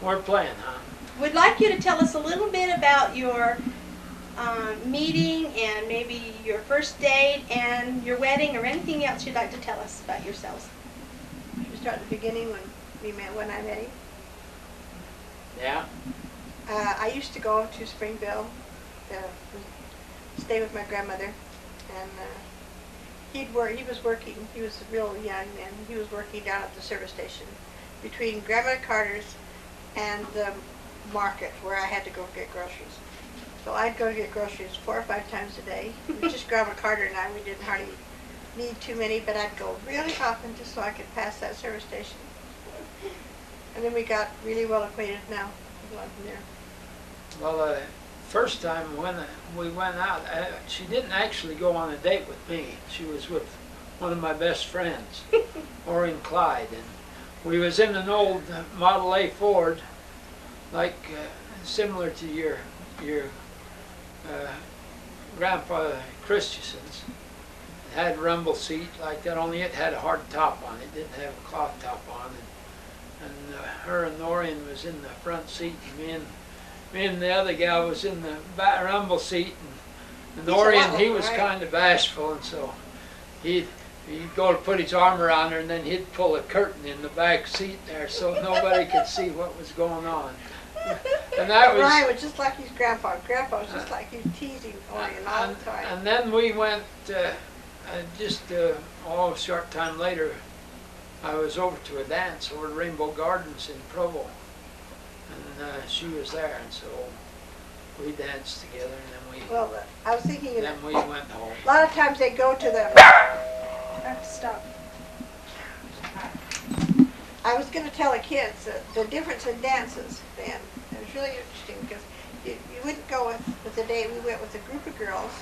We're playing, huh? Would like you to tell us a little bit about your meeting and maybe your first date and your wedding or anything else you'd like to tell us about yourselves. Should we start at the beginning when I met him? Yeah. I used to go to Springville, stay with my grandmother, and he was working. He was real young then. He was working down at the service station between Grandma Carter's and the market where I had to go get groceries. So I'd go get groceries 4 or 5 times a day. It was just Grandma Carter and I. We didn't hardly need too many, but I'd go really often just so I could pass that service station. And then we got really well acquainted now. From there. Well, first time when we went out, she didn't actually go on a date with me. She was with one of my best friends, Orion Clyde, and we was in an old Model A Ford, like similar to your grandfather Christensen's. It had a rumble seat like that, only it had a hard top on it. It didn't have a cloth top on it. And her and Orion was in the front seat, and me and the other gal was in the back rumble seat, and Orion, he was kind of bashful, and so he'd go to put his arm around her, and then he'd pull a curtain in the back seat there so nobody could see what was going on. And that was Ryan was just like his grandpa. Grandpa was just like he was teasing Orion all the time. And then we went a short time later. I was over to a dance over at Rainbow Gardens in Provo, and she was there, and so we danced together, and then Well, I was thinking we went home. A lot of times they go to the. I have to stop. I was going to tell the kids the difference in dances then. It was really interesting because you wouldn't go with the day. We went with a group of girls,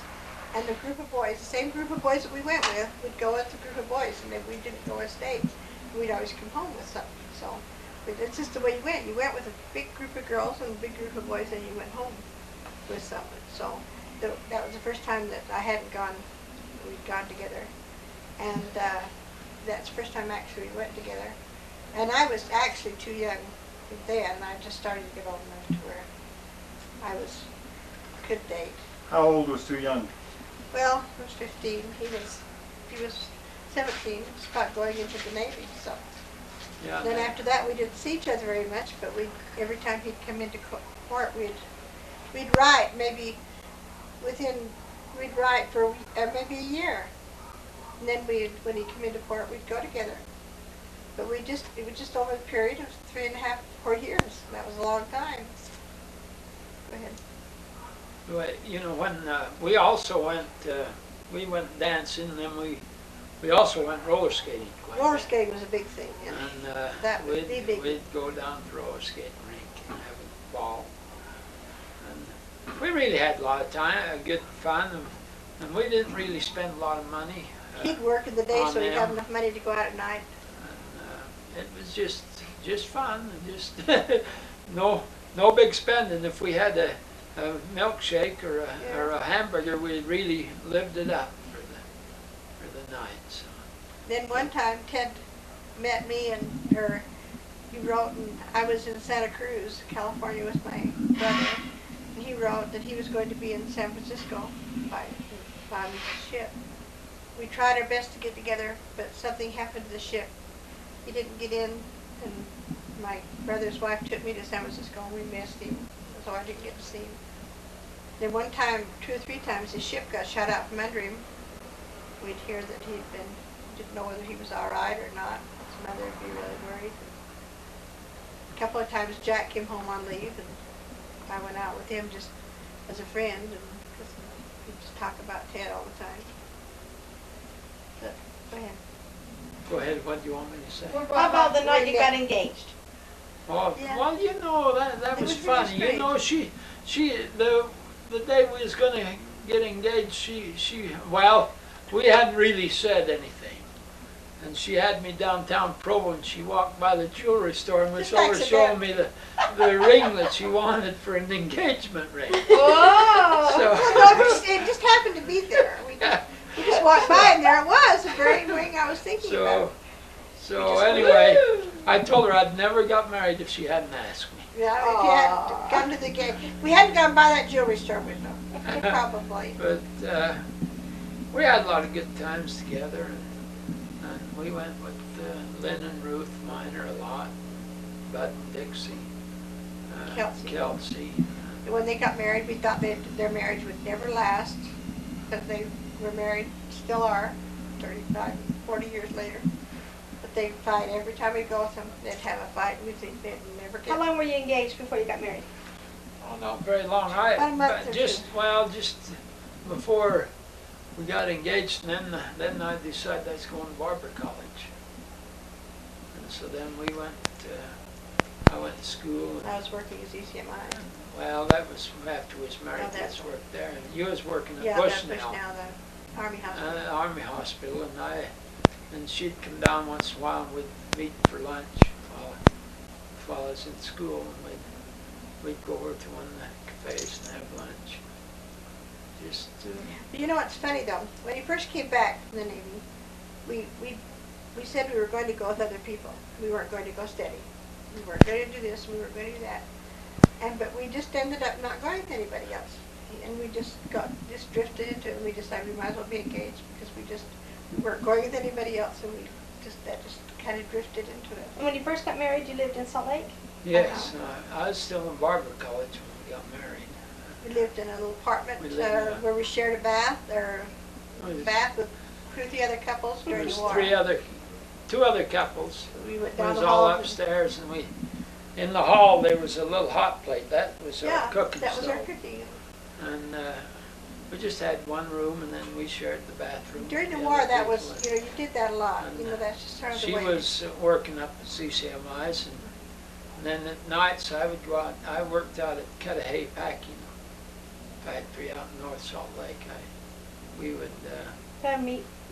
and the group of boys, the same group of boys that we went with, would go with the group of boys, and if we didn't go as dates, we'd always come home with something. So it's just the way you went. You went with a big group of girls and a big group of boys, and you went home with something. So that was the first time that I hadn't gone. We'd gone together, and that's the first time actually we went together. And I was actually too young then. I just started to get old enough to where I could date. How old was too young? Well, I was 15. He was 17. Just about going into the Navy. So Yeah. then after that, we didn't see each other very much. But every time he'd come into court, we'd write maybe we'd write for maybe a year, and then when he'd come into court, we'd go together. But it was just over a period of 3.5, 4 years. And that was a long time. Go ahead. But, when we also went, we went dancing, and then we also went roller skating. Roller skating was a big thing. Yeah. And that was the big. We'd go down to the roller skating rink and have a ball. And we really had a lot of time, good fun, and we didn't really spend a lot of money. He'd work in the day, so he'd have enough money to go out at night. It was just fun, and just no big spending. If we had a milkshake or a hamburger, we really lived it up for the night. So. Then one time Ted met me he wrote, and I was in Santa Cruz, California with my brother, and he wrote that he was going to be in San Francisco on his ship. We tried our best to get together, but something happened to the ship. He didn't get in, and my brother's wife took me to San Francisco, and we missed him, so I didn't get to see him. Then one time, 2 or 3 times, his ship got shot out from under him. We'd hear that didn't know whether he was all right or not. His mother would be really worried. A couple of times Jack came home on leave, and I went out with him just as a friend, and we'd just talk about Ted all the time. But, go ahead. Go ahead, what do you want me to say? How about the night you got engaged? Oh, Yeah. Well, that was funny. Really The day we was going to get engaged, we hadn't really said anything. And she had me downtown Provo, and she walked by the jewelry store and was over showing me the ring that she wanted for an engagement ring. Whoa! So, It just happened to be there. We just walked by, and there it was, the very ring I was thinking about. so anyway, I told her I'd never got married if she hadn't asked me. Yeah, if you had come to the game. We hadn't gone by that jewelry store with them. Probably. But we had a lot of good times together, and we went with Lynn and Ruth Miner a lot, Bud and Dixie, Kelsey. When they got married, we thought their marriage would never last, but they were married, still are, 35, 40 years later. But they fight every time we go with them. They'd have a fight. We think they'd never get. How long were you engaged before you got married? Oh, not very long. About a month or just two. just before we got engaged, and then I decided I was going to Barber College, and so then we went. I went to school. And, I was working as ECMI. well, that was after we was married. Oh, that's I worked there, and you was working at Yeah, Bushnell, the Army Hospital. Army Hospital, and she'd come down once in a while, and we'd meet for lunch while I was in school, and we'd go over to one of the cafes and have lunch. Just You know what's funny though? When he first came back from the Navy, we said we were going to go with other people. We weren't going to go steady. We weren't going to do this. We weren't going to do that. But we just ended up not going with anybody else. And we just drifted into it, and we decided we might as well be engaged because we weren't going with anybody else, and that just kind of drifted into it. And when you first got married, you lived in Salt Lake? yes, I was still in Barber College when we got married. We lived in a little apartment We lived in a- where we shared a bath Was- with 2 other couples There during was the war. two other couples. We went It down was the all hall. upstairs, and in the hall there was a little hot plate. That was our Yeah, cooking that was our stove. cooking. And we just had one room, and then we shared the bathroom. During the with war, other that people. was, you did that a lot. And, That's just sort of the She way. was working up at CCMI's, and then at nights I would go out. I worked out at Cudahy Packing Factory out in North Salt Lake. We would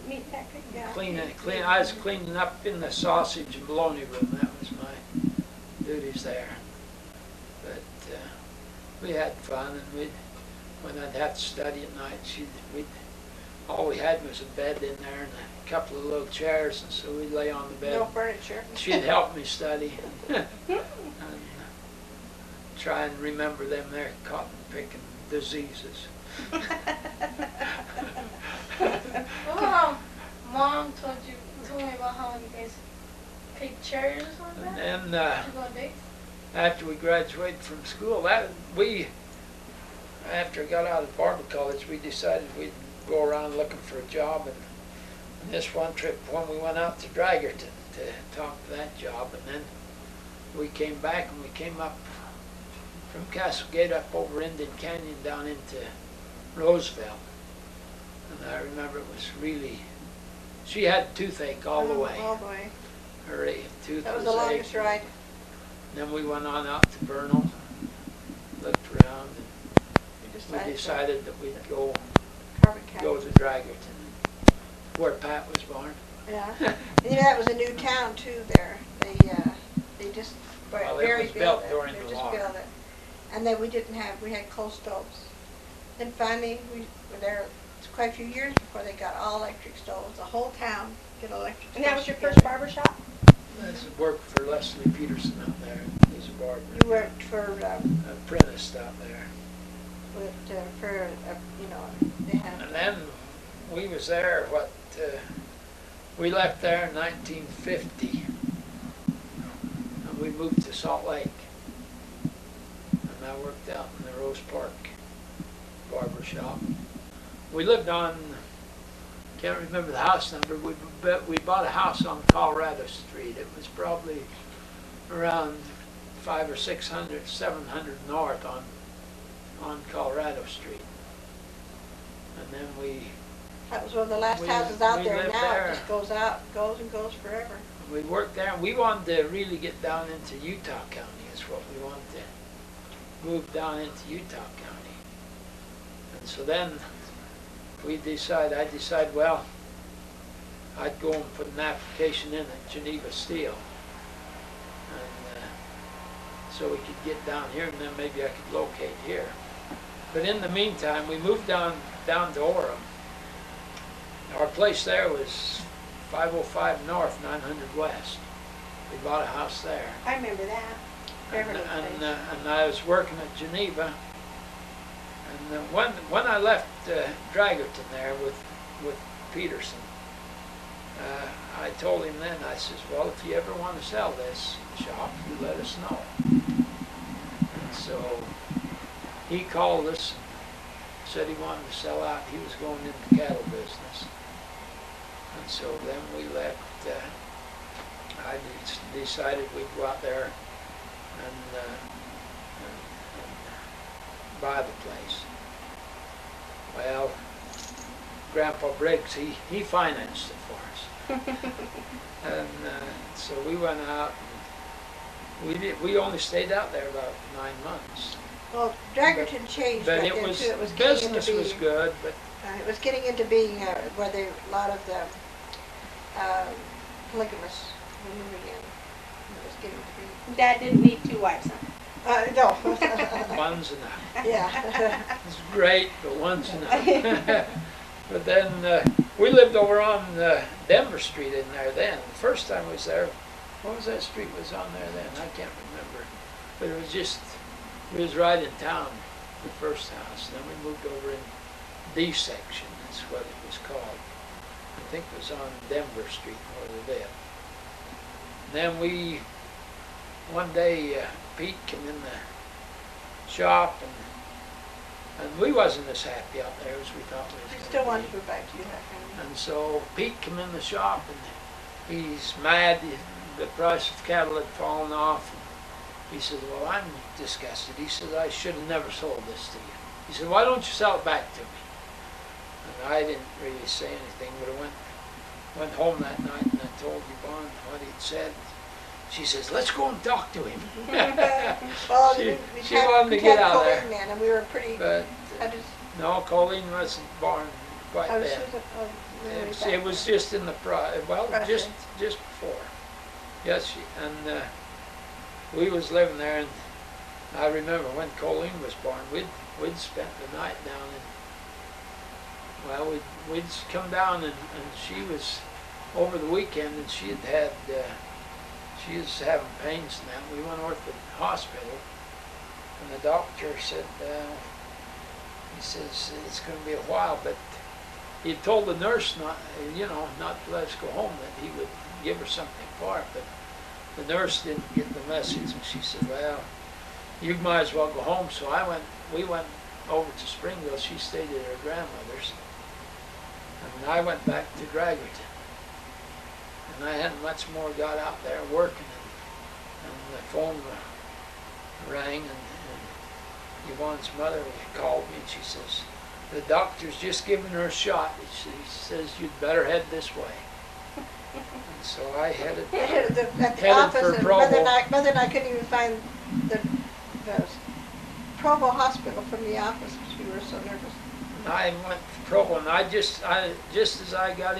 Meat factory? Yeah. clean. I was cleaning up in the sausage and bologna room. That was my duties there. But we had fun, and when I'd have to study at night, all we had was a bed in there and a couple of little chairs, and so we'd lay on the bed. No furniture. She'd help me study and try and remember them there cotton picking diseases. Well, Mom told me about how you guys pick cherries or something like that? And To go on dates? after we graduated from school, after I got out of Barber College, we decided we'd go around looking for a job. And this one trip, when we went out to Dragerton to talk to that job, and then we came back and we came up from Castlegate up over Indian Canyon down into Roseville. And I remember it was really, she had toothache all the way. All the way. Her tooth That was was the longest aching. ride. Then we went on out to Vernal, looked around, and we decided that we'd go Carbon to County. Dragerton, where Pat was born. Yeah. And that was a new town too there. They just Well, it very was built it. during They the just war. built it. And then we had coal stoves. Then finally we were there quite a few years before they got all electric stoves. The whole town get electric stoves. And that was your together. first barber shop? I worked for Leslie Peterson out there. He was a barber. You worked for Apprenticed out there. they had. And then we was there, we left there in 1950. And we moved to Salt Lake. And I worked out in the Rose Park barber shop. We lived on, can't remember the house number, we bought a house on Colorado Street. It was probably around 500 or 600, 700 north on Colorado Street. And then That was one of the last we- houses out we there. lived Now there. it just goes and goes forever. we worked there, and we wanted to really get down into Utah County is what we wanted to move down into Utah County. And so then I decided, well, I'd go and put an application in at Geneva Steel. And so we could get down here, and then maybe I could locate here. But in the meantime, we moved down to Orem. Our place there was 505 North, 900 West. We bought a house there. I remember that. Beverly Place. And I was working at Geneva. And when I left Dragerton there with Peterson, I told him then, I says, well, if you ever want to sell this shop, you let us know. And so he called us and said he wanted to sell out. He was going into the cattle business. And so then we left. I decided we'd go out there and buy the place. Well, Grandpa Briggs, he financed it for us. And so we went out, and we only stayed out there about 9 months. Well, Dragerton changed But back it then was, too. It was getting into business was being, good, but it was getting into being where a lot of the polygamists were moving in. It was getting to be. Dad didn't need 2 wives, huh? No. one's enough. Yeah. It's great, but one's enough. But then we lived over on Denver Street in there then. The first time I was there, what was that street was on there then? I can't remember. But it was just, we was right in town, the first house. Then we moved over in D section, that's what it was called. I think it was on Denver Street where we lived. Then one day Pete came in the shop and we wasn't as happy out there as we thought we was I going to still be. wanted to go back to that kind of. And so Pete came in the shop and he's mad. The price of cattle had fallen off. He said, well, I'm disgusted. He said, I should have never sold this to you. He said, why don't you sell it back to me? And I didn't really say anything, but I went home that night and I told Yvonne what he'd said. She says, let's go and talk to him. Well, she wanted to get out there. Then, and we were pretty. But no, Colleen wasn't born quite I was then. really It was just in the Russia. just before. Yes, and we was living there, and I remember when Colleen was born, we'd spent the night down in. Well, we'd come down, and she was over the weekend, and she was having pains now. We went over to the hospital, and the doctor said, he says, it's going to be a while, but he told the nurse not to let us go home, that he would give her something for it, but the nurse didn't get the message, and she said, well, you might as well go home. So we went over to Springville. She stayed at her grandmother's, and I went back to Dragerton. And I hadn't much more got out there working, and the phone rang, and Yvonne's mother called me, and she says, the doctor's just giving her a shot. She says, you'd better head this way. And so I headed at the headed office, for and Provo. Mother and I couldn't even find the Provo Hospital from the office because we were so nervous. I went to Provo, and I just as I got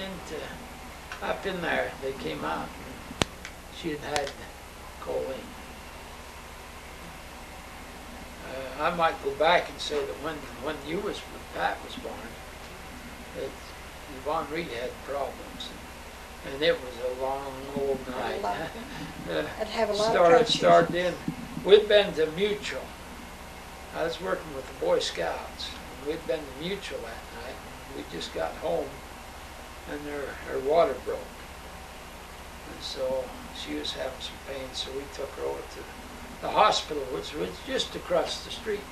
up in there, they came out, and she had Colleen. I might go back and say that when Pat was born, that Yvonne Reed had problems, and it was a long old night. I'd have a lot of Started in. We'd been to Mutual. I was working with the Boy Scouts. And we'd been to Mutual that night. We just got home, and her water broke, and so she was having some pain. So we took her over to the hospital, which was just across the street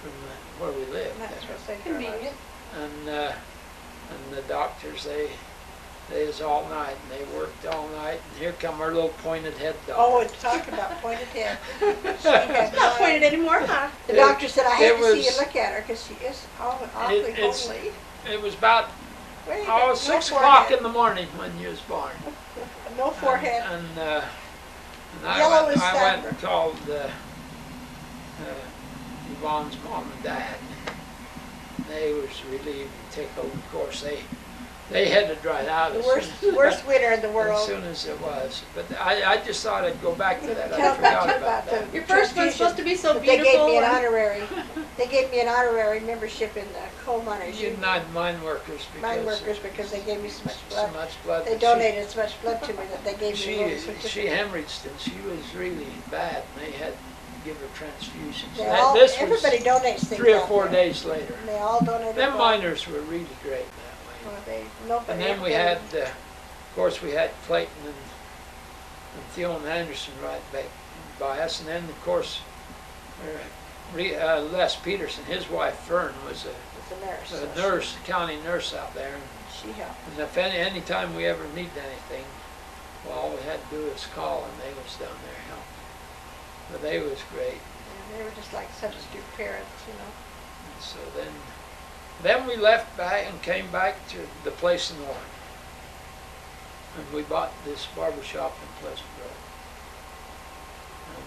from where we lived. That's what they Convenient. And the doctors, they was all night, and they worked all night, and here come our little pointed head doctor. Oh, talk about pointed head. It's not pointed anymore, huh? The doctor said, I hate to see you was- look at her because she is awfully it's- homely. It was about Wait, no 6 o'clock forehead. in the morning when you was born. No forehead. And I Yellow went as and saffron. called Yvonne's mom and dad. They was relieved and tickled. Of course, they had to dry out The as worst, soon as, worst winter in the as world. soon as it was. But I just thought I'd go back to that. I Tell forgot about about that. the Your first one's supposed to be so But they gave me beautiful. an and- honorary. They gave me an honorary membership in the coal miners union. United Mine Workers. Mine workers, because they gave me so much So blood. much blood. They that donated so much blood to me that they gave me a She little certificate. hemorrhaged and she was really bad and they had to give her transfusions. They That- all, this everybody was donates things 3 or out 4 there. days later. And they all donated Them blood. miners were really great that way. Well, nobody And then ever we did had, it. of course, we had Clayton and Theon Anderson right back by us. And then, of course, Les Peterson, his wife Fern, was With the nurse. a nurse, county nurse out there. And She helped. if any time we ever needed anything, well, all we had to do was call and they was down there helping. But they was great. And they were just like substitute parents, you know. And so then we left back and came back to the place in Oregon. And we bought this barber shop in Pleasant Grove. And,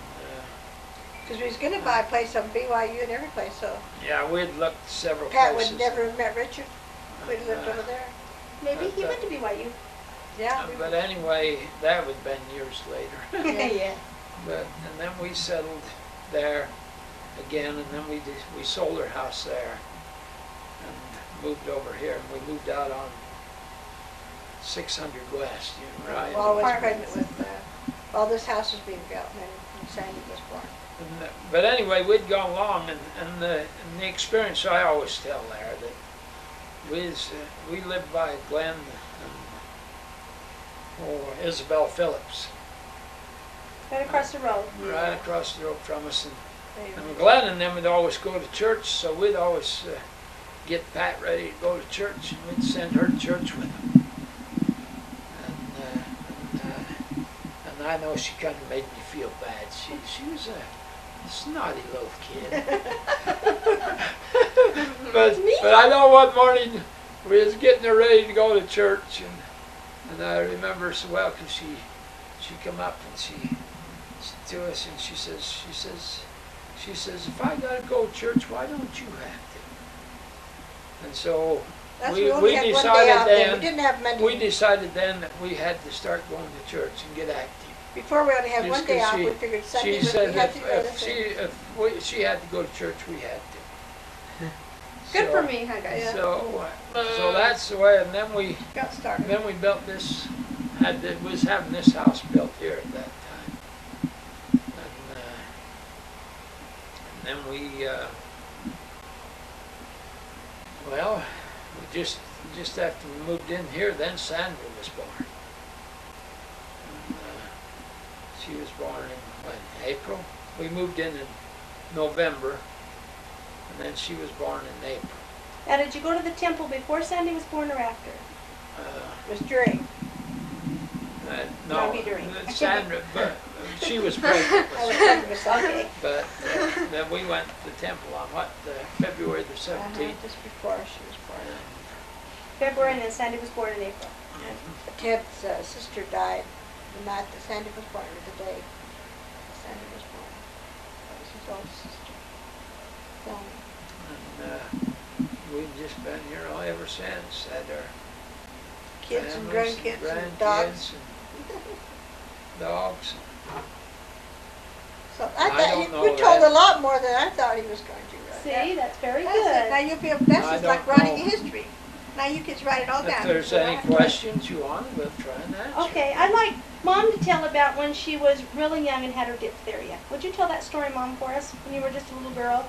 Because we was going to buy a place on BYU and every place, so yeah, we had looked several Pat places. would never have met Richard. We'd have lived over there. Maybe he went to BYU. Yeah. But anyway, that would have been years later. Yeah. And then we settled there again, and then we sold our house there and moved over here, and we moved out on 600 West, you know, right? While I was Apartments. pregnant with, while this house was being built, and then Sandy was born. But anyway, we'd gone along, and the experience I always tell there that we lived by Glenn and Isabel Phillips, Right across the road. right across the road from us, They- and Glenn and them would always go to church, so we'd always get Pat ready to go to church, and we'd send her to church with them. And I know she kind of made me feel bad. She was a snotty little kid. but I know one morning we was getting her ready to go to church, and I remember so well because she come up and she to us and she says, if I gotta go to church, why don't you have to? And so That's we we only had one day decided out there. then We didn't have Monday. we decided then that we had to start going to church and get active. Before we only had Just one day 'cause off, she- we figured Sunday She was we said had to go to if she had to go to church, we had to. Good So- for me, huh, guys? Yeah. So that's the way, and then we Got started. built this. Was having this house built here at that time, and then we just after we moved in here, then Sandra was born. And, she was born in April. We moved in November, and then she was born in April. Now, did you go to the temple before Sandy was born or after? It was during. No, Maybe during. Sandra, but she was pregnant I was with pregnant with Sunday. Okay. But then we went to the temple on February the 17th. Just before she was born. February, and then Sandy was born in April. Ted's sister died the night that Sandy was born, or the day Sandy was born. That was his oldest sister. So, And we've just been here ever since. Had our kids and families grandkids and dogs. and dogs. So I I thought don't know you told that. a lot more than I thought he was going to. See, that's very That's it. Now good. you'll be able, that's I just like don't writing know. a history. Now you kids write it all down. If there's So I any have to- questions you want, we'll try and answer. Okay, I'd like Mom to tell about when she was really young and had her diphtheria. Would you tell that story, Mom, for us, when you were just a little girl?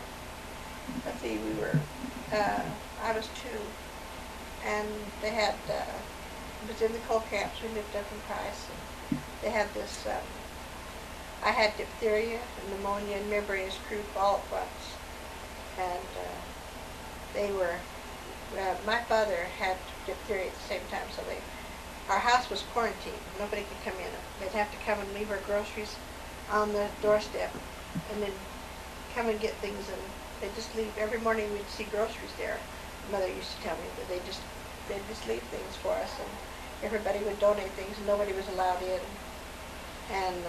Let's see, we were, I was 2, and they had, it was in the coal camps, we lived up in Price, and they had this, I had diphtheria and pneumonia and membranous croup all at once, and they were, my father had diphtheria at the same time, so our house was quarantined, nobody could come in. They'd have to come and leave our groceries on the doorstep, and then come and get things, and they just leave. Every morning we'd see groceries there. Mother used to tell me that they'd just leave things for us, and everybody would donate things, and nobody was allowed in. And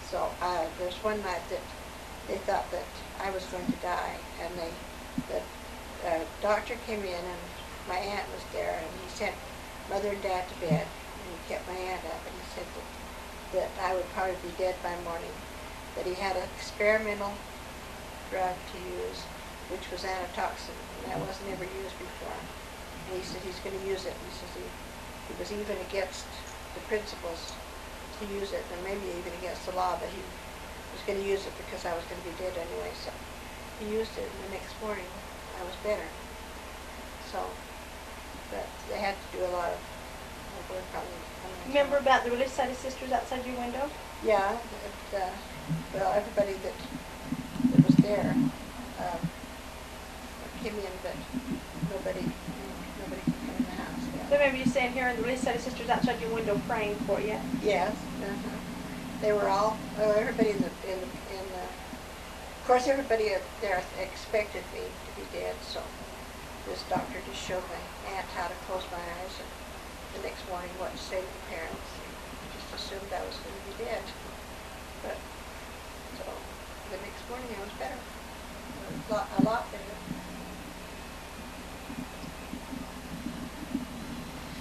so there's one night that they thought that I was going to die, and the doctor came in, and my aunt was there, and he sent Mother and Dad to bed, and he kept my aunt up, and he said that I would probably be dead by morning, that he had an experimental drug to use, which was antitoxin, and that wasn't ever used before. And he said he's going to use it. He says he was even against the principles to use it, and maybe even against the law, but he was going to use it because I was going to be dead anyway. So he used it, and the next morning I was better. So, but they had to do a lot of work on that. Remember about the Relief Society sisters outside your window? Yeah, well, everybody that was there came in, but nobody could come in the house. So Yeah. remember you saying here in the Relief Society sisters outside your window praying for you? Yes. They were all, everybody in the, of course, everybody up there expected me to be dead, so this doctor just showed my aunt how to close my eyes, and the next morning what to say to the parents. Just assumed I was going to be dead. But, so, the next morning I was better. A lot better.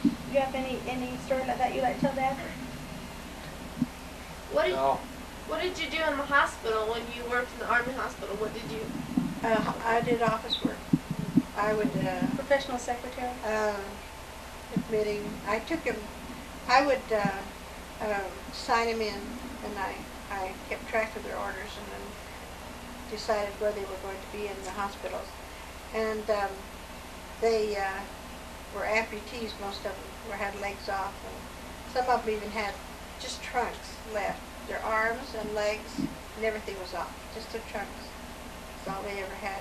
Do you have any story like that you'd like to tell Dad? What did you do in the hospital when you worked in the Army hospital? What did you? I did office work. I would, Professional secretary? admitting, I took him, I would sign him in, and I kept track of their orders, and then decided where they were going to be in the hospitals. And they were amputees, most of them had legs off, and some of them even had just trunks left. Their arms and legs and everything was off, just their trunks. That's all they ever had.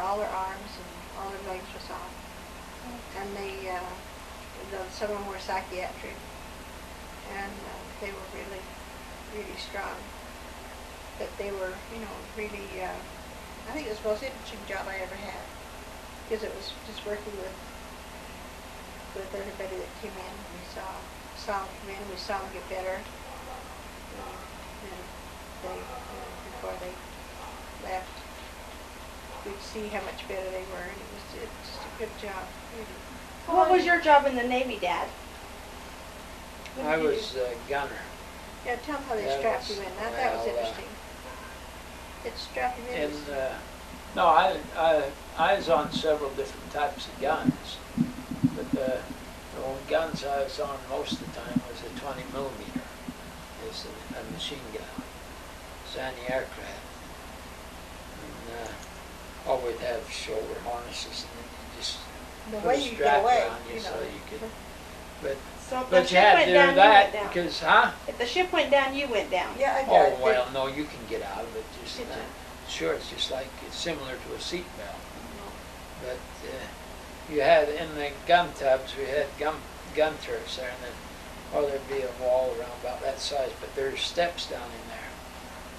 All their arms and all their legs was off. And they, some of them were psychiatric, and they were really, really strong. But they were, really, I think it was the most interesting job I ever had, because it was just working with everybody that came in. We saw them come in, we saw them get better, and they, before they left, we'd see how much better they were, and it was just a good job, really. What was your job in the Navy, Dad? I was a gunner. Yeah, tell them how they Yeah, strapped you in. That was well, interesting. It strapped you in. And no, I was on several different types of guns, but the only guns I was on most of the time was a 20 millimeter. It's a machine gun. It's anti-aircraft. And all we'd have shoulder harnesses, and then you just The put way a you get strap away, around you so you could. But So if the but you ship had went to down, do you that went down. because, If the ship went down, you went down. Yeah, I Oh, did. well, no, you can get out of it. Just Did you? sure, it's just like it's similar to a seat belt. But you had in the gun tubs, we had gun turrets there, and then there'd be a wall around about that size, but there's steps down in there,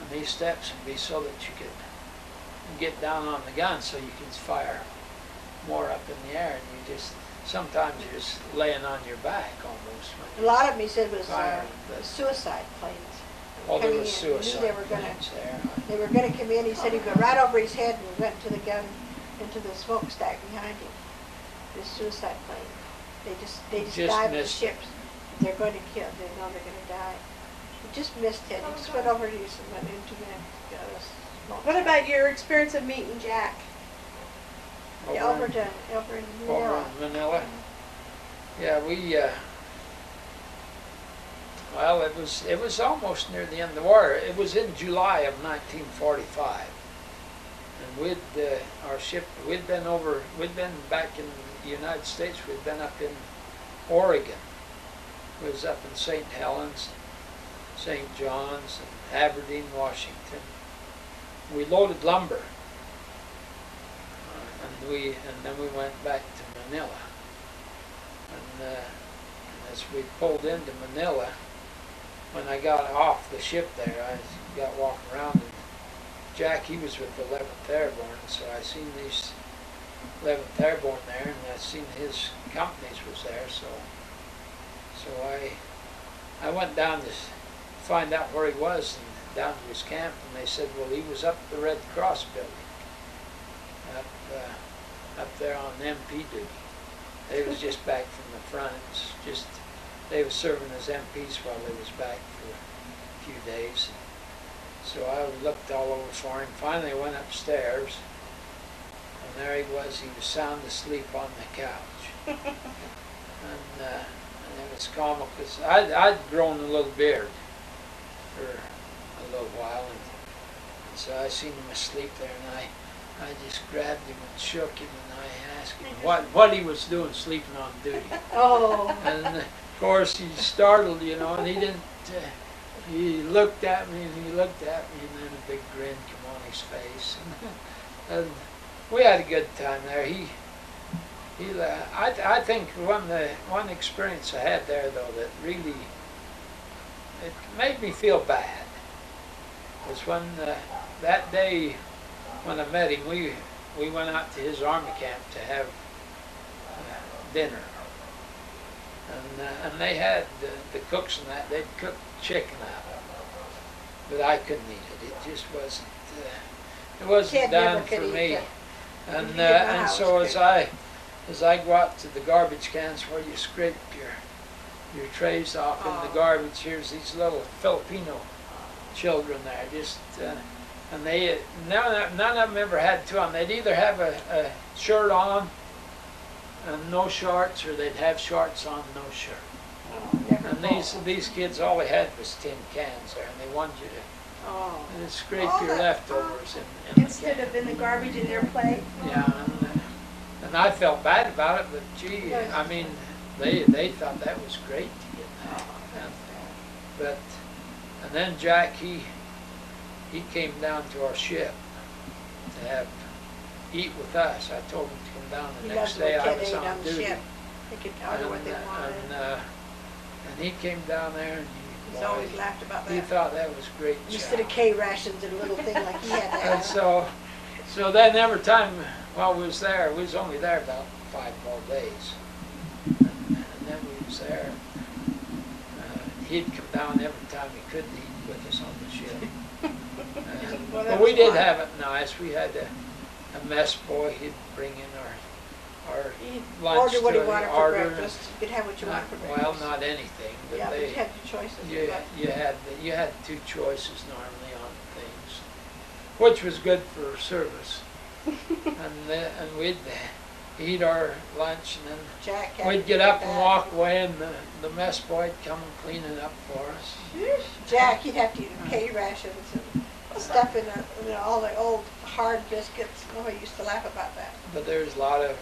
and these steps would be so that you could get down on the gun, so you can fire more up in the air, and you just sometimes you're just laying on your back almost. A lot of them, he said, was Fire, but- suicide planes. Well, there coming was in. He knew suicide they were gonna, planes there. they were going to come in. He said he'd go right over his head and went to the gun, into the smokestack behind him. This suicide plane. They just Just dive the missed ships. They're going to kill. They know they're going to die. He just missed it. He just went over these and went into the smokestack. What about your experience of meeting Jack? Yeah, over in Over Manila. in Manila. Yeah, we, well, it was almost near the end of the war. It was in July of 1945. And our ship, we'd been back in the United States, we'd been up in Oregon. It was up in St. Helens, St. John's, and Aberdeen, Washington. We loaded lumber. And then we went back to Manila. And as we pulled into Manila, when I got off the ship there, I got walking around, and Jack, he was with the 11th Airborne, so I seen these 11th Airborne there, and I seen his companies was there, so I went down to find out where he was, and down to his camp, and they said, well, he was up the Red Cross building, up there on MP duty. They was just back from the front. It's just they was serving as MPs while they was back for a few days. So I looked all over for him. Finally, I went upstairs, and there he was. He was sound asleep on the couch. And it was comical because I'd grown a little beard for a little while, and so I seen him asleep there, and I just grabbed him and shook him, and I asked him what he was doing sleeping on duty. Oh. And of course he startled, and he didn't. He looked at me and he looked at me, and then a big grin came on his face, and we had a good time there. I think one experience I had there though that really it made me feel bad was when that day when I met him, we went out to his army camp to have dinner, and they had the cooks and that they'd cook chicken out of it, but I couldn't eat it. It just wasn't. It wasn't Ted done never could for eat me. it. And so as I go out to the garbage cans where you scrape your trays off in the garbage, here's these little Filipino children there, just and they none of them ever had two on. They'd either have a shirt on and no shorts, or they'd have shorts on and no shirt. And these kids, all they had was tin cans there, and they wanted you to scrape your leftovers in Instead of in the garbage in their plate. Yeah, and I felt bad about it, but gee, I mean, they thought that was great to get that. And then Jack, he came down to our ship to eat with us. I told him to come down the next day. I was on duty. They could order what they wanted. And he came down there, and He's always laughed about that. he thought that was great. Instead of K rations and a little thing like he had to And have. so then every time while we was there, we was only there about 5 more days. And then we was there. He'd come down every time he could eat with us on the ship. But we did have it nice. We had a mess boy. He'd bring in our lunch. Order what he to wanted for breakfast. You could have what you wanted for breakfast. Well, not anything, but yeah, they. but you had your choices. You had 2 choices normally on things, which was good for service. and we'd eat our lunch, and then we'd get up and walk away, and the mess boy'd come and clean it up for us. Jack, you'd have to eat K rations and stuff in all the old hard biscuits. Oh, I used to laugh about that. But there's a lot of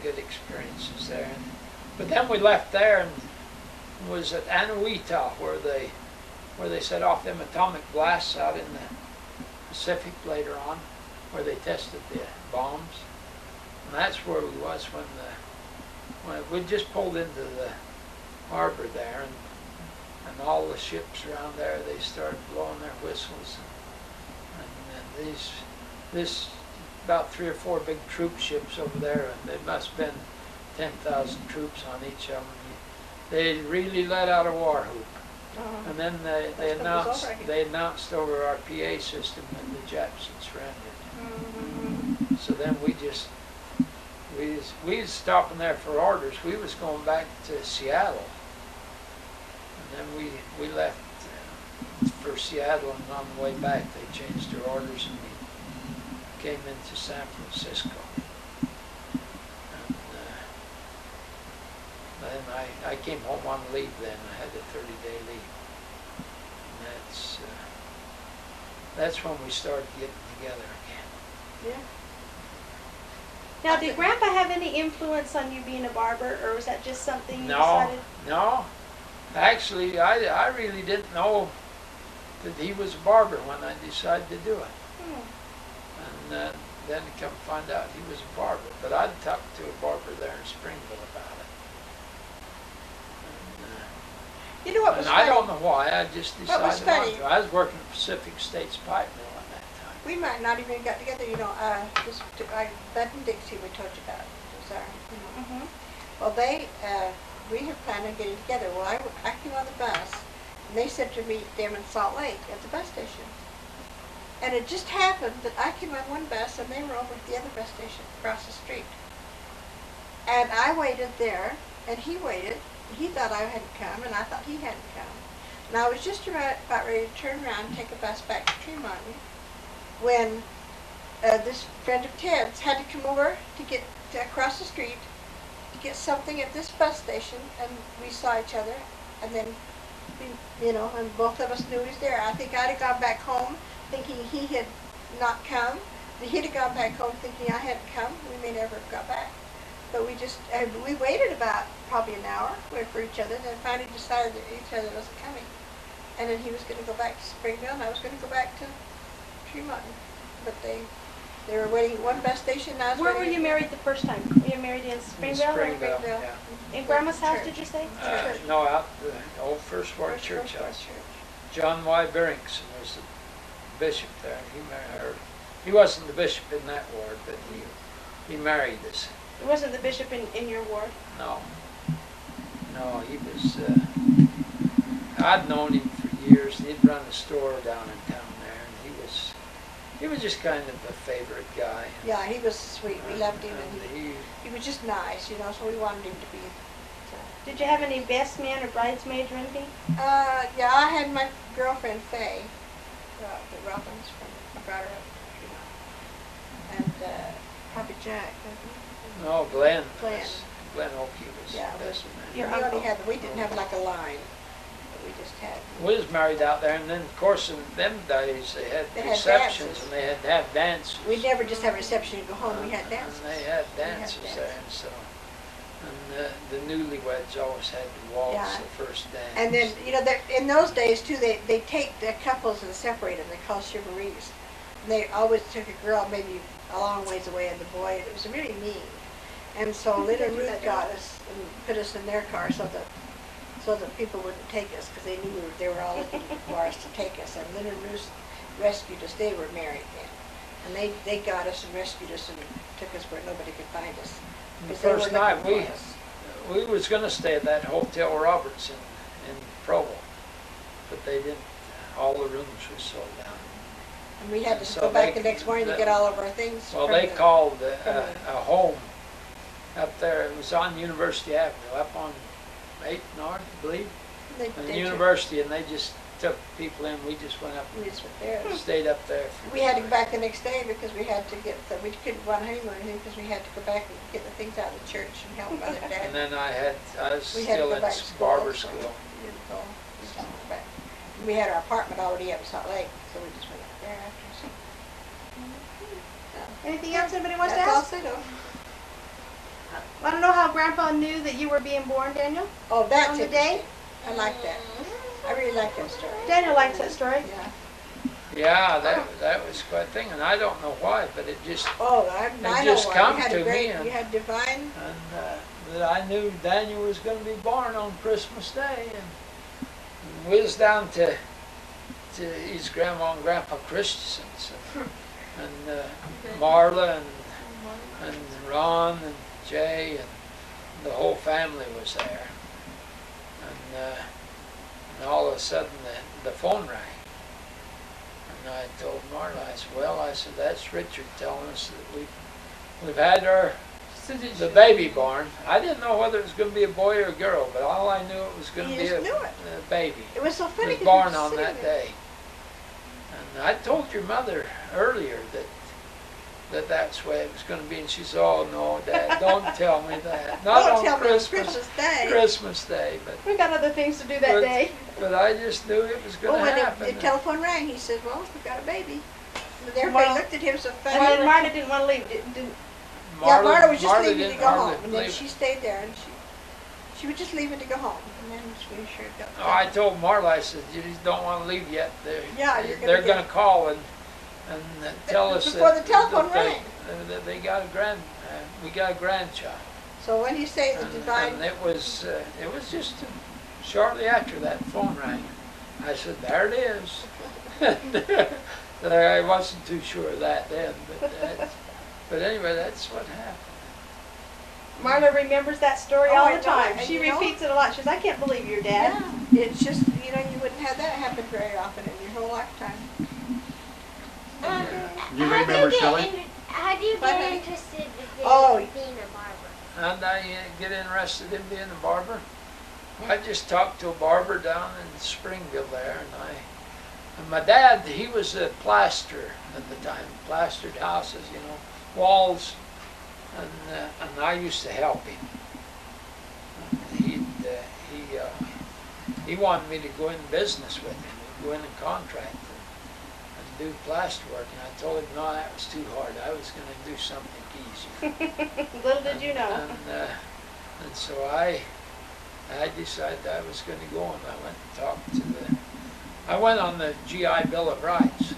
good experiences there. But then we left there and was at Anuita where they set off them atomic blasts out in the Pacific later on, where they tested the bombs. And that's where we was when we just pulled into the harbor there, and all the ships around there, they started blowing their whistles, and this about 3 or 4 big troop ships over there, and there must have been 10,000 troops on each of them. They really let out a war whoop. And then they announced over our PA system that the Japs had surrendered. So then we was stopping there for orders. We was going back to Seattle, and then we left for Seattle, and on the way back they changed their orders, and we came into San Francisco. And then I came home on leave then. I had a 30-day leave. And that's when we started getting together again. Yeah. Now, did Grandpa have any influence on you being a barber, or was that just something you decided? No. Actually, I really didn't know that he was a barber when I decided to do it. And then to come find out he was a barber. But I'd talked to a barber there in Springville about it. You know what was funny? I don't know why. I just decided was funny? not to. I was working at Pacific States Pipe Mill at that time. We might not even got together, Bud and Dixie we told you about. Was our, Well, we had planned on getting together. Well, I came on the bus, and they said to meet them in Salt Lake at the bus station. And it just happened that I came on one bus, and they were over at the other bus station across the street. And I waited there, and he waited. He thought I hadn't come, and I thought he hadn't come. And I was just about ready to turn around and take a bus back to Tremont when this friend of Ted's had to come over to get across the street to get something at this bus station, and we saw each other, and then and both of us knew he was there. I think I'd have gone back home thinking he had not come. He'd have gone back home thinking I hadn't come. We may never have got back. But we waited about probably an hour, waited for each other, and then finally decided that each other wasn't coming. And then he was going to go back to Springville, and I was going to go back to Tremont. But they were waiting at one bus station, and I was Where were waiting you married the first time? Were you married in Springville? Springville, Springville. yeah. In Grandma's house, Church. did you say? Church. No, out the old First Ward First Church Ward house. Church. John Y. Barrington was the bishop there. He wasn't the bishop in that ward, but he married us. It wasn't the bishop in your ward? No, he was. I'd known him for years. He'd run a store down in town there, and he was just kind of a favorite guy. Yeah, he was sweet. We loved him, and he he was just nice, so we wanted him to be. Did you have any best man or bridesmaids or anything? Yeah, I had my girlfriend Faye, the Robbins from brought her up, and Papa Jack. No, Glenn. Glenn. Glenn Oakey was Yeah, the best Your man. we didn't have like a line, but we just had. We was married out there, and then of course in them days they had They had receptions dances. and they had to have dances. We never just have a reception and go home. We had dances. And they had dances dances. there, and so. And the newlyweds always had to waltz Yeah. the first dance. And then in those days too, they take the couples and separate them. They call chivalries. And they always took a girl maybe a long ways away and the boy. It was really mean. And so Lynn and Ruth got us and put us in their car so that people wouldn't take us because they knew they were all looking for us to take us. And Lynn and Ruth rescued us. They were married then. And they got us and rescued us and took us where nobody could find us. And the 'Cause they were first night looking for us. we was going to stay at that Hotel Roberts in Provo, but they didn't. All the rooms were sold out. And we had to So go back they- the next morning to get all of our things. Well, from they the- called from a home up there. It was on University Avenue, up on 8th North, I believe, They and the took- university, and they just took people in. We just went up We just went there. and stayed up there. We had to go back the next day because we had to we couldn't go on honeymoon or anything because we had to go back and get the things out of the church and help Mother and Dad. And then I was We had to still go in back to school, barber so school. we didn't go. We just went back. We had our apartment already up in Salt Lake, so we just went up there after. So. Anything else anybody wants to That's all ask? I know. Want to know how Grandpa knew that you were being born, Daniel? Oh, that's On the day? interesting. I like that. I really like that story. Daniel likes that story. Yeah. Yeah, that was quite a thing, and I don't know why, but it just Oh, I know just why. come We had to a me great, and- we had divine. that I knew Daniel was going to be born on Christmas Day, and we was down to his grandma and grandpa Christensen's, and Marla and Ron and Jay and the whole family was there, and all of a sudden the phone rang. And I told Marla, I said, that's Richard telling us that we've had the baby born. I didn't know whether it was going to be a boy or a girl, but all I knew it was going to You be just a knew it. baby. It was so funny. Was 'cause born we were on sitting that there. day. And I told your mother earlier that's the way it was going to be, and she said, "Oh no, Dad, don't tell me that. Not Don't on tell me on Christmas Christmas Day. Christmas Day." But We got other things to do that But- day. I just knew it was going Well, to when happen. the telephone rang, he said, "Well, we've got a baby." And everybody Well, looked at him so funny. And then Marta didn't want to leave. Didn't Yeah, Marta was just Marla leaving to didn't go hardly home, and then believe she it. stayed there, and she was just leaving to go home, and then we sure got. Oh, I told Marla, I said, "You just don't want to leave yet. Yeah, you're gonna they're get- going to call and tell us Before that, the telephone that rang. they got we got a grandchild." So when you say the divine, And it was just shortly after that phone rang. I said, "There it is." I wasn't too sure of that then, but anyway, that's what happened. Marla remembers that story Oh, all I the know, time. and She you know- repeats it a lot. She says, "I can't believe your dad." yeah, it's just you wouldn't have that happen very often in your whole lifetime. Do You remember Shelley? How do you Bye, get honey. interested in Oh. being a barber? And I get interested in being a barber. I just talked to a barber down in Springville there, and my dad, he was a plasterer at the time, plastered houses, you know, walls, and I used to help him. He wanted me to go in business with him, go in and contract and do plaster work, and I told him no, that was too hard. I was going to do something easier. Little did you know. And so I decided I was going to go, and I went and talked to I went on the GI Bill of Rights.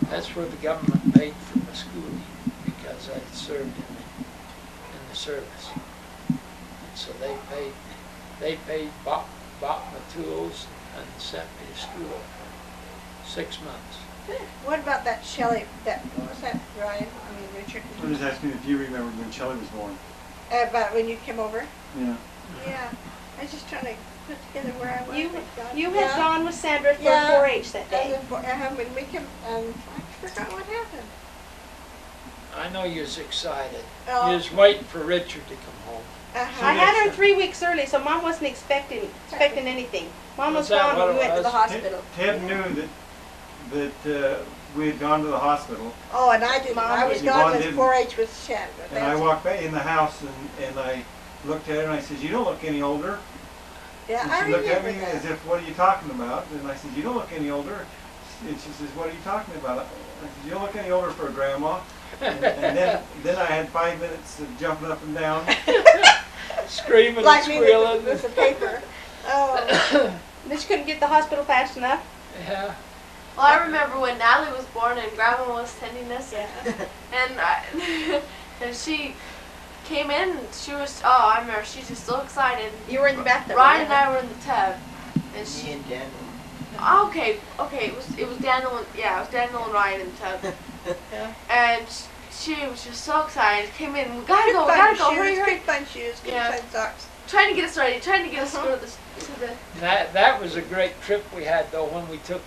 That's where the government paid for my schooling because I served in the service. And so they bought my tools and sent me to school for 6 months. What about that Shelley, what was that, Ryan? I mean, Richard? I'm just asking if you remember when Shelley was born. About when you came over? Yeah. Yeah. I was just trying to put together where I was. You had gone with Sandra for Yeah. 4-H that day. When we came, I forgot what happened. I know you was excited. Oh. You was waiting for Richard to come home. I had her 3 weeks early, so Mom wasn't expecting anything. Mom was Was that gone when we what it went to the was? hospital. Ted knew that we had gone to the hospital, Oh, and I didn't. Mom I was didn't. gone Mom with didn't. 4-H with Sandra. and I walked back in the house and I looked at her and I said, "You don't look any older." Yeah, And I she looked at remember me as that. if, "What are you talking about?" And I said, "You don't look any older." And she says, "What are you talking about?" I said, "You don't look any older for a grandma." And then I had 5 minutes of jumping up and down. Screaming Like and me squealing. with the paper. Oh, Just couldn't get the hospital fast enough. Yeah. Well, I remember when Natalie was born and Grandma was tending us, and and she came in. And she was I remember she's just so excited. You were in the bathtub. Ryan and I were in the tub, and she. Me and Daniel. Okay, it was Daniel and it was Daniel and Ryan in the tub, Yeah. and she was just so excited. Came in, we gotta go, hurry, hurry. Good fun shoes, good Yeah. fun socks. Trying to get us ready, trying to get us to go to the. That was a great trip we had though when we took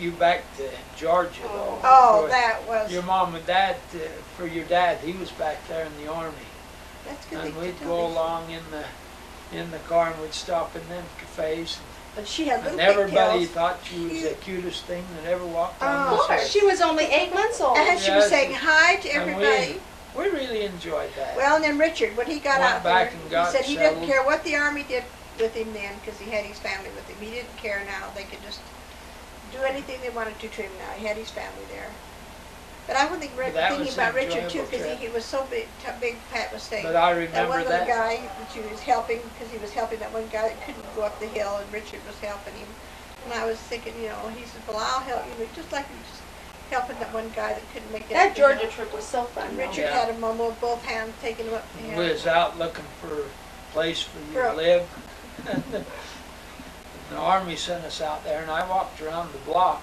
you back to Georgia though. Oh, For that was, your mom and dad for your dad. He was back there in the army, that's good. and that you we'd told go me. along in the car and we'd stop in them cafes. But she had And little everybody pigtails. thought she was the Cute. cutest thing that ever walked on Oh. this Of course, earth. she was only 8 months old. And she Yes. was saying hi to And everybody. we really enjoyed that. Well, and then Richard, when he got Went out back there, and got he said he didn't settled. care what the Army did with him then, because he had his family with him. He didn't care now. They could just do anything they wanted to him now. He had his family there. But I would think that thinking was about an Richard too, enjoyable because trip. he was so big. Pat was saying But I that one remember little that. guy that she was helping, because he was helping that one guy that couldn't go up the hill, and Richard was helping him. And I was thinking, he said, "Well, I'll help you," just like he was helping that one guy that couldn't make it. That up the hill. Georgia trip was so fun. And though. Richard Yeah. had him on both hands, taking him up the hill. We was out looking for a place for you to Right. live. The Army sent us out there, and I walked around the block,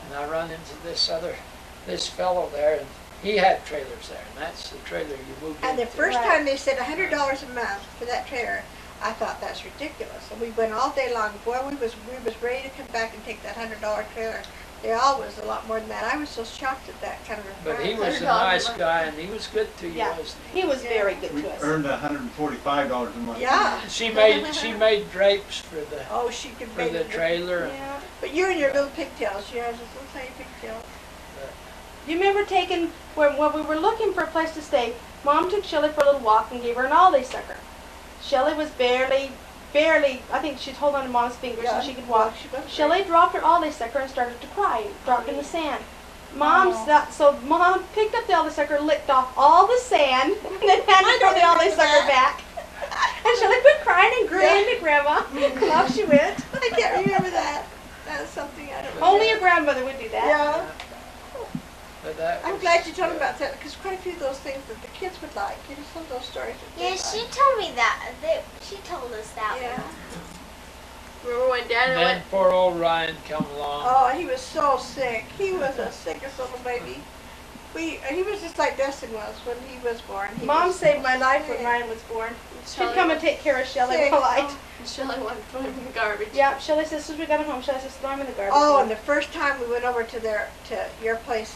and I run into this fellow there, and he had trailers there, and that's the trailer you moved And the into. first Right. time they said $100 a month for that trailer, I thought that's ridiculous. And we went all day long. Boy, we was ready to come back and take that $100 trailer. They always a lot more than that. I was so shocked at that kind of a But he price. was a nice guy, and he was good to you, Yeah. wasn't He was very good We to us. earned $145 a month. Yeah. he? She made drapes for Oh, she could the make it. trailer. And Yeah. But you and your little pigtails, you have those little tiny pigtails. Do you remember when we were looking for a place to stay, Mom took Shelley for a little walk and gave her an Aldi sucker. Shelley was barely, I think she'd hold on to Mom's fingers so she could walk. She was Shelley dropped her Aldi sucker and started to cry, dropped in the sand. Mom picked up the Aldi sucker, licked off all the sand, and then handed her the Aldi sucker back. And Shelley quit crying and grinned at Grandma, and off she went. I can't remember that. That's something I don't Only your remember. grandmother would do that. Yeah. But that I'm was glad you told me good. about that, because quite a few of those things that the kids would like, some of those stories that they Yeah, like. she told me that. She told us that Yeah. one. Remember when Daniel Then went? poor old Ryan come along. Oh, he was so sick. He was the sickest little baby. He was just like Dustin was when he was born. He Mom was saved my life sick. when Ryan was born. She'd Shelley come went- and take care of Shelley Sick. while I. Shelley went and threw him in the garbage. Yeah, Shelley says, as soon as we got him home, Shelley says, throw him in the garbage. Oh, and the first time we went over to your place,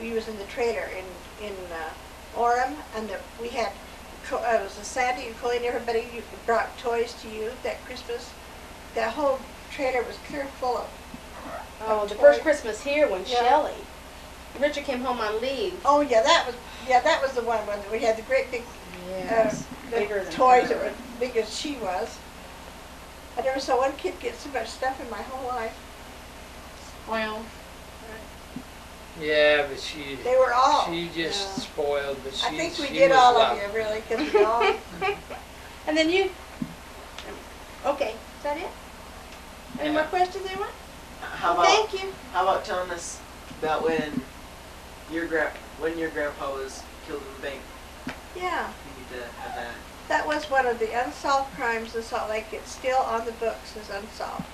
we was in the trailer in Orem, and we had it was a Santa and Colleen, everybody brought toys to you that Christmas. That whole trailer was clear full of. Oh, the toys. first Christmas here when Yeah. Shelley. Richard came home on leave. Oh yeah, that was the one when we had the great big Yes. the Bigger than toys her. that were as big as she was. I never saw one kid get so much stuff in my whole life. Well, Yeah, but she They were all. just yeah. spoiled, but I think we she did was all loved. of you really, because we all. and then you. Okay, is that it? Any more questions, anyone? How about Thank you. how about telling us about when your grandpa was killed in the bank? Yeah, We need to have that. that was one of the unsolved crimes in Salt Lake. It's still on the books as unsolved.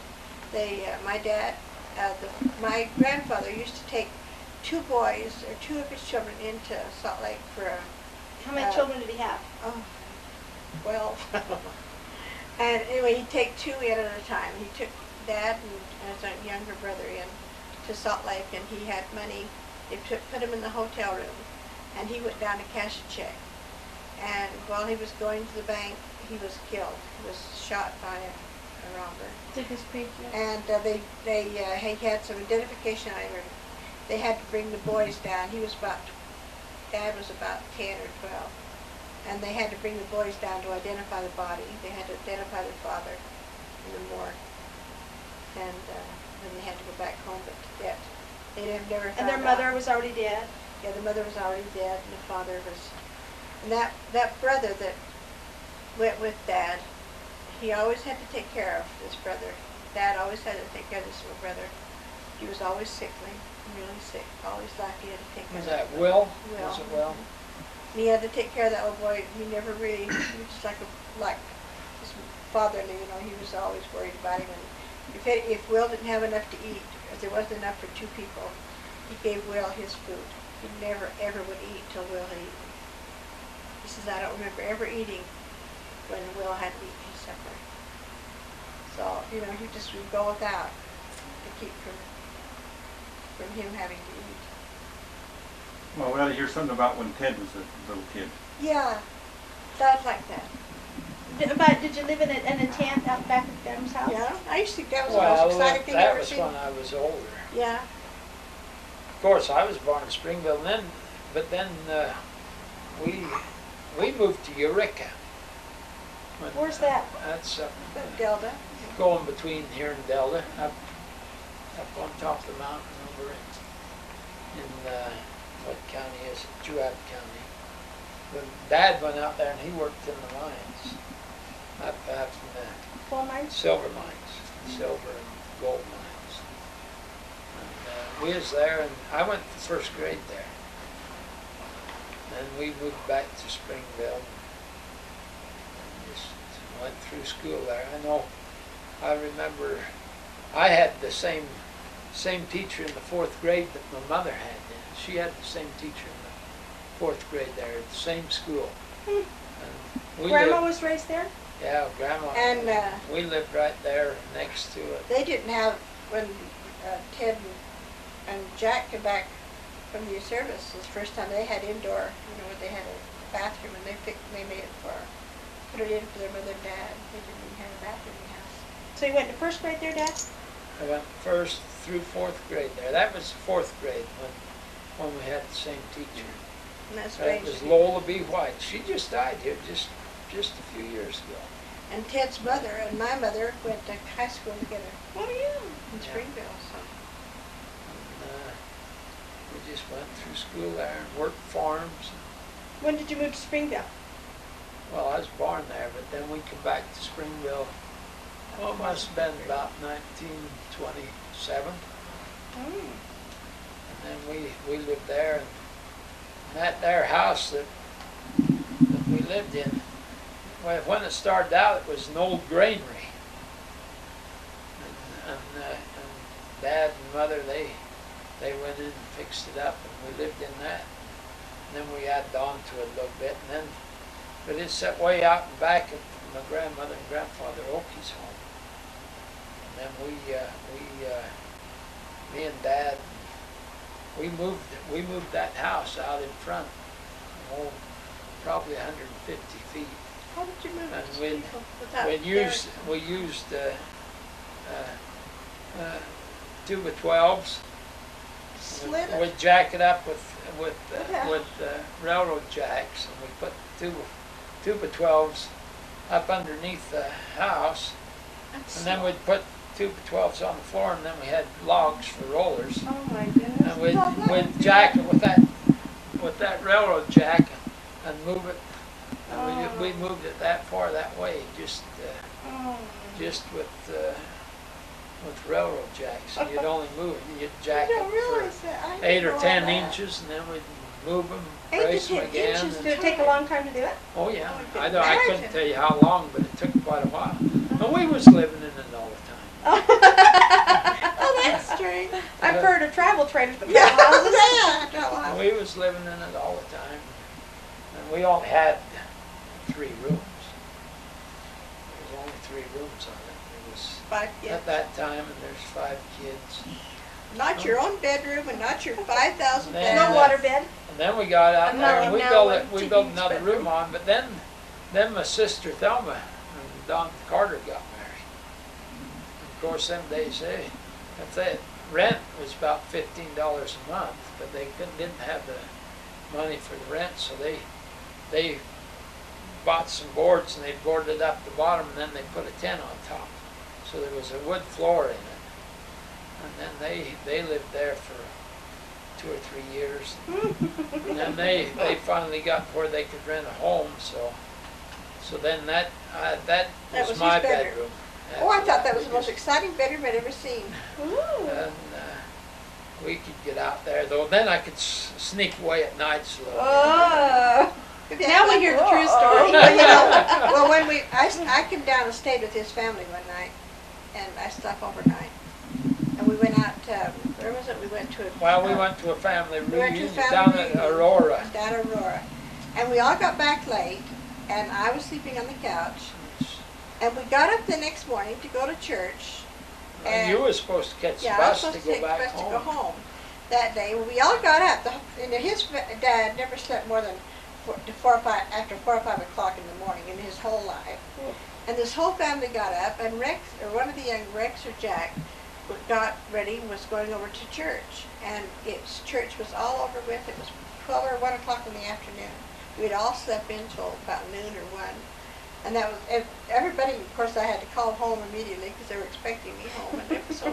My grandfather used to take two of his children into Salt Lake for How many children did he have? 12. And anyway, he'd take two in at a time. He took Dad and his younger brother in to Salt Lake, and he had money. They put him in the hotel room, and he went down to cash a check. And while he was going to the bank, he was killed. He was shot by a robber. Did his preacher? And he had some identification on him. They had to bring the boys down. Dad was about 10 or 12. And they had to bring the boys down to identify the body. They had to identify their father in the morgue. And then they had to go back home, but that they never found And their out. mother was already dead. Yeah, the mother was already dead, and the father was. And that brother that went with Dad, he always had to take care of this brother. Dad always had to take care of this little brother. He was always sickly, really sick. Always like he had to take care Was of that him. Will? Will. Was it Will? And he had to take care of that little boy. He never really, he was just like his father knew, he was always worried about him. And if Will didn't have enough to eat, if there wasn't enough for two people, he gave Will his food. He never ever would eat till Will had eaten. He says, I don't remember ever eating when Will hadn't eaten his supper. So, he just would go without to keep from him having to eat. Well, we ought to hear something about when Ted was a little kid. Yeah, stuff like that. Did you live in a tent out back of Dad's house? Yeah, I used to think that was the Well, most exciting thing I've that ever was seen. when I was older. Yeah, Of course, I was born in Springville, and then we moved to Eureka. Where's that? That's but Delta. going between here and Delta, up on top of the mountain over in what county is it? Juab County. But Dad went out there and he worked in the mines, up in the Coal mines? silver mines, silver and gold mines. And we was there, and I went to first grade there. Then we moved back to Springville and just went through school there. I remember I had the same teacher in the fourth grade that my mother had. She had the same teacher in the fourth grade there at the same school. And we Grandma lived, was raised there? yeah, Grandma. And we lived right there next to it. they didn't have, when Ted and Jack came back from the service, the first time they had indoor, where they had a bathroom, and they made it put it in for their mother and dad. They didn't even have a bathroom in the house. So you went to first grade there, Dad? I went first through fourth grade there. That was fourth grade when we had the same teacher. And that's That was Lola B. White. She just died here just a few years ago. And Ted's mother and my mother went to high school together Oh, yeah. in Springville. So And, we just went through school there and worked farms. When did you move to Springville? Well, I was born there, but then we come back to Springville. Oh, it must have been about 1927. Mm. And then we lived there, and that there house that we lived in, well, when it started out, it was an old granary. And Dad and Mother, they went in and fixed it up, and we lived in that. And then we added on to it a little bit, and then, but it's set way out in back of my grandmother and grandfather Oakey's home. And then me and Dad, we moved that house out in front, an old probably 150 feet. How did you move And these we'd- people without We used 2 by 12s. Slid it. We'd jack it up with Yeah. railroad jacks, and we put two by 12s up underneath the house, That's and then we'd put 2 by 12s on the floor, and then we had logs for rollers, Oh my goodness. and we'd jack it with that railroad jack and move it. And we moved it that far that way, just Oh. with railroad jacks. And you'd only move it, you'd jack I it don't realize for that. I didn't 8 or know 10 that. inches, and then we'd move them, 8 to brace them 10 again. inches. and- Did it take a long time to do it? Oh yeah, Oh, I I couldn't couldn't imagine. tell you how long, but it took quite a while. And we was living in it all the time. Oh, that's strange. I've heard of travel trailers, but Yeah, not houses. yeah. We was living in it all the time, and we only had 3 rooms. There was only 3 rooms on it. It was 5 kids. at that time, and there's 5 kids. Not your own bedroom and not your 5,000 No bed. No water bed. And then we got out there and we Now built it's a built huge another bedroom. room on, but then my sister Thelma and Don Carter got married. Of course, them days if they rent was about $15 a month, but they didn't have the money for the rent, so they bought some boards and they boarded up the bottom, and then they put a tent on top, so there was a wood floor in it. And then they lived there for 2 or 3 years. And then they finally got where they could rent a home, so then that was was my his bedroom. bedroom. Oh, I After thought that was the we most just- exciting bedroom I'd ever seen. Ooh. And we could get out there, though. Then I could sneak away at night slowly. Oh. Now we hear the true Well, story. you know, well, when I came down and stayed with his family one night, and I stopped overnight. And we went out, where was it? We went to a... Well, we went to a family we went to a reunion family down at reunion Aurora. Down at Aurora. And we all got back late, and I was sleeping on the couch. And we got up the next morning to go to church. And you were supposed to catch the Yeah, I was bus supposed to to go take the back bus to go home. home that day. We all got up, and his dad never slept more than 4 or 5, after 4 or 5 o'clock in the morning in his whole life. And this whole family got up, and Rex, or one of the young Rex or Jack, got ready and was going over to church. And church was all over with. It was 12 or 1 o'clock in the afternoon. We'd all slept in till about noon or 1. And that was, everybody, of course, I had to call home immediately because they were expecting me home. And it was so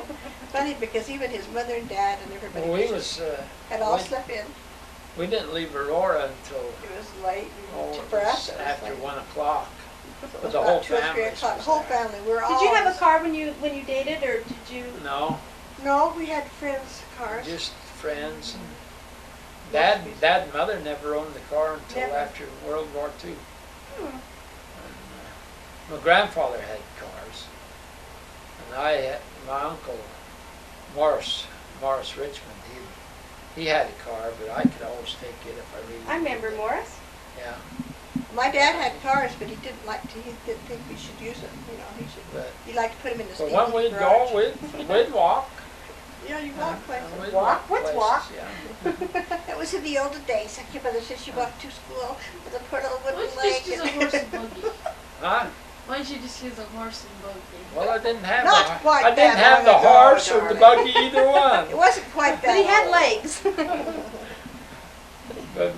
funny because even his mother and dad and everybody Well, had all we- slept in. we didn't leave Aurora until It was late. it For us, was it was after late. 1 o'clock. It But was the about whole 2 or 3 family o'clock. The was whole there. family. We were all... Did you have a car when you dated, or did you? No, No, we had friends' cars. just friends. And Dad and Mother never owned the car until Never. after World War II. Hmm. And, my grandfather had cars, and my uncle Morris Richmond. He had a car, but I could always take it if I really. I remember needed it. Morris. Yeah, My dad had cars, but he didn't think we should use them. You know, but he liked to put them in the but stable when we'd garage. go, we'd walk. Yeah, you walk And places. we'd Walk? What's places, walk? Yeah. That was in the olden days. Like your mother said she walked to school with a poor little Why wooden don't you leg. just use a horse and buggy? Huh? Why don't you just use a horse and buggy? Well, I didn't have Not the quite I didn't that have the long ago, horse or the darling. buggy, either one. It wasn't quite that But he had old. legs. But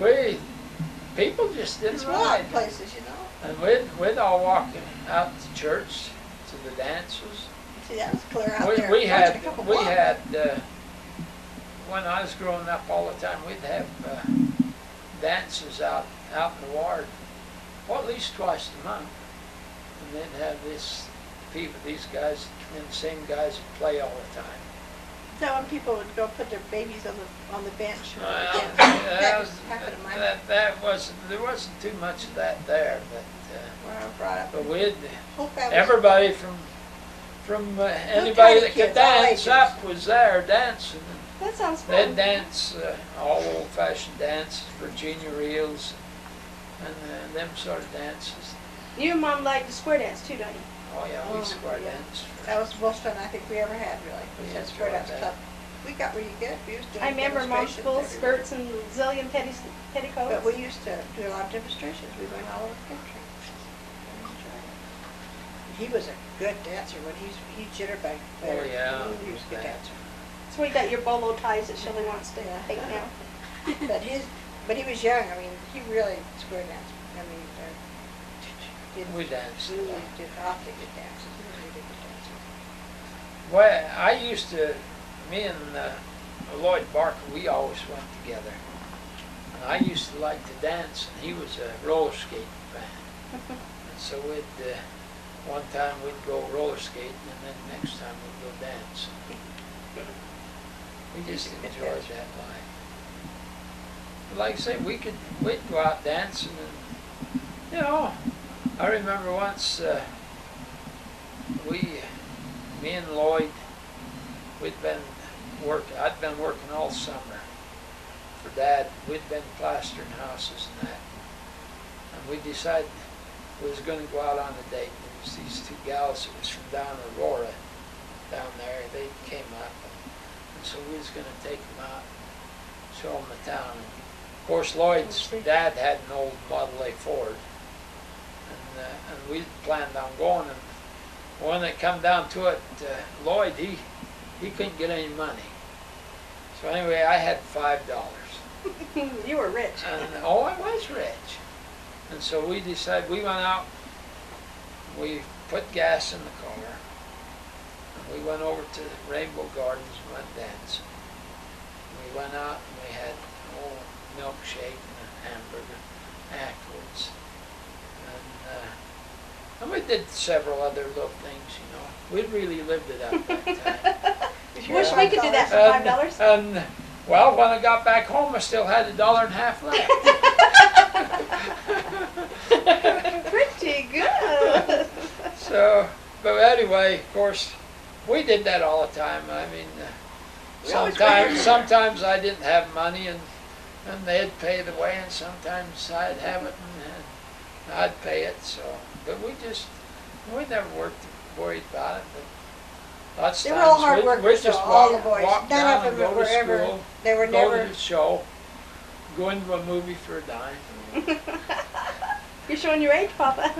people just didn't It's ride. wild places, you know. And we'd all walk out to church, to the dances. See, that was clear out there. We That was a had, couple we blocks. had, when I was growing up all the time, we'd have dances out in the ward, well, at least twice a month. And they'd have these guys, and the same guys would play all the time. So when people would go put their babies on the bench. Well, again, that that was, was happened in my there wasn't too much of that there, where I was brought up. but we'd, Whole family. everybody from anybody kind of that could kids, all dance ages. up was there dancing. That sounds They'd fun. dance all old-fashioned dances, Virginia reels, and them sort of dances. You and Mom like to square dance too, don't you? Oh yeah, we square yeah. dance. That was the most fun I think we ever had, really. We We had enjoyed square dance that. club. we got really good. We used to do I remember mom's demonstrations full everywhere. skirts and zillion petticoats. But we used to do a lot of demonstrations. We went all over the country. He was a good dancer when he jitterbanged better. Oh, yeah. He was a good dancer. That's where you got your bolo ties that Shelley wants to Yeah. take now. But he was young. I mean, he really square danced. I mean, We danced. Really did awfully good dances. He really did good dances. Well, I used to, me and Lloyd Barker, we always went together. And I used to like to dance, and he was a roller skating fan. And so one time we'd go roller skating, and then next time we'd go dance. We just enjoyed that life. But like I say, we'd go out dancing, and you know, I remember once me and Lloyd, I'd been working all summer for Dad. We'd been plastering houses and that, and we decided we was going to go out on a date. There was these two gals that was from down Aurora, down there. They came up, and so we was going to take them out, show them the town. And of course, Lloyd's dad had an old Model A Ford, and we planned on going. And when it come down to it, Lloyd he couldn't get any money. So anyway, I had $5. You were rich. And I was rich. And so we decided, we went out, we put gas in the car, and we went over to Rainbow Gardens and went dancing. We went out and we had a milkshake and a hamburger afterwards. And we did several other little things, you know. We really lived it up that time. Wish we could do that for $5. And well, when I got back home, I still had $1.50 left. Pretty good. So, but anyway, of course, we did that all the time. I mean, sometimes I didn't have money, and they'd pay the way, and sometimes I'd have it and I'd pay it. So, but we never worried about it. But lots of They were all times hard we workers, just though, all the walk boys. down None of and them go were to ever. school, They were go never. to the show, go into a movie for a dime. You're showing your age, Papa.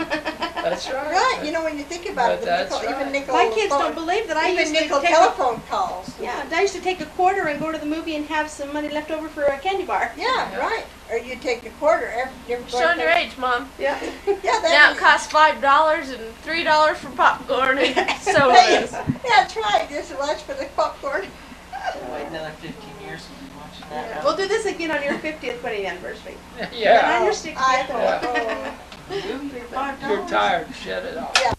That's right. Right, you know, when you think about it, But that's even right. nickel My kids phone- don't believe that I even used to nickel take telephone calls. Yeah, I used to take a quarter and go to the movie and have some money left over for a candy bar. Yeah, Yeah. right. Or you take a quarter every. Showing your age, Mom. Yeah. Yeah, Now it costs $5 and $3 for popcorn and sodas. Yeah, that's right. There's a lunch for the popcorn. Wait another 15 years and watching that. Yeah. We'll do this again on your 50th wedding anniversary. And Yeah. on your 60th. I Yeah. Movie for $5? You're tired, shut it off. Yeah.